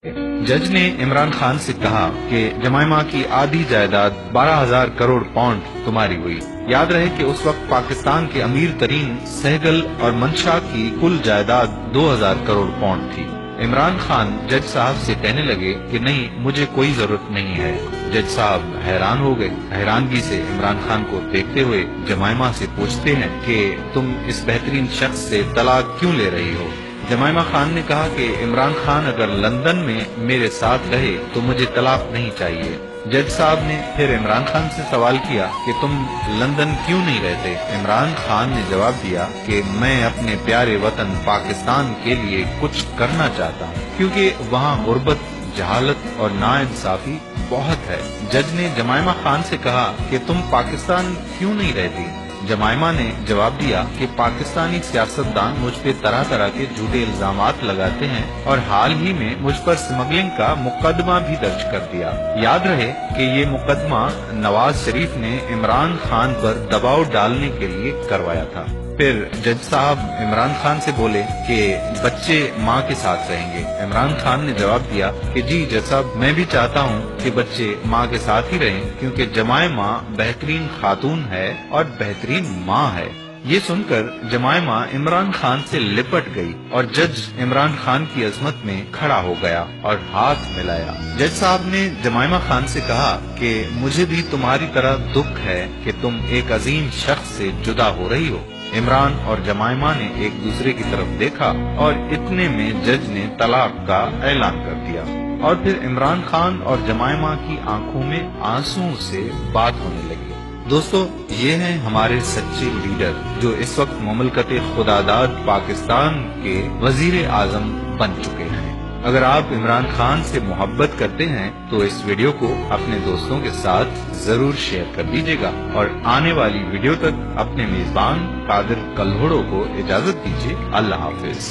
जज ने इमरान खान से कहा कि जमाइमा की आधी जायदाद 12,000 करोड़ पाउंड तुम्हारी हुई। याद रहे कि उस वक्त पाकिस्तान के अमीर तरीन सहगल और मंशा की कुल जायदाद 2,000 करोड़ पाउंड थी। इमरान खान जज साहब से कहने लगे कि नहीं, मुझे कोई जरूरत नहीं है। जज साहब हैरान हो गए। हैरानगी से इमरान खान को देखते हुए जमाइमा से पूछते हैं कि तुम इस बेहतरीन शख्स से तलाक क्यों ले रही हो। जमाइमा खान ने कहा कि इमरान खान अगर लंदन में मेरे साथ रहे तो मुझे तलाक नहीं चाहिए। जज साहब ने फिर इमरान खान से सवाल किया कि तुम लंदन क्यों नहीं रहते। इमरान खान ने जवाब दिया कि मैं अपने प्यारे वतन पाकिस्तान के लिए कुछ करना चाहता हूँ, क्योंकि वहाँ गुर्बत, जहालत और नाइंसाफी बहुत है। जज ने जमाइमा खान से कहा कि तुम पाकिस्तान क्यों नहीं रहती। जमाइमा ने जवाब दिया कि पाकिस्तानी सियासतदान मुझ पे तरह तरह के झूठे इल्जामात लगाते हैं और हाल ही में मुझ पर स्मगलिंग का मुकदमा भी दर्ज कर दिया। याद रहे कि ये मुकदमा नवाज शरीफ ने इमरान खान पर दबाव डालने के लिए करवाया था। फिर जज साहब इमरान खान से बोले कि बच्चे माँ के साथ रहेंगे। इमरान खान ने जवाब दिया कि जी जज साहब, मैं भी चाहता हूँ कि बच्चे माँ के साथ ही रहें, क्योंकि जमाइमा बेहतरीन खातून है और बेहतरीन माँ है। ये सुनकर जमाइमा इमरान खान से लिपट गई और जज इमरान खान की अजमत में खड़ा हो गया और हाथ मिलाया। जज साहब ने जमाइमा खान से कहा कि मुझे भी तुम्हारी तरह दुख है कि तुम एक अजीम शख्स से जुदा हो रही हो। इमरान और जमाइमा ने एक दूसरे की तरफ देखा और इतने में जज ने तलाक का ऐलान कर दिया और फिर इमरान खान और जमाइमा की आंखों में आंसुओं से बात होने लगी। दोस्तों, ये हैं हमारे सच्चे लीडर जो इस वक्त मुमलकत खुदादाद पाकिस्तान के वजीर आजम बन चुके हैं। अगर आप इमरान खान से मोहब्बत करते हैं तो इस वीडियो को अपने दोस्तों के साथ जरूर शेयर कर दीजिएगा और आने वाली वीडियो तक अपने मेजबान कादिर कल्होड़ो को इजाजत दीजिए। अल्लाह हाफिज।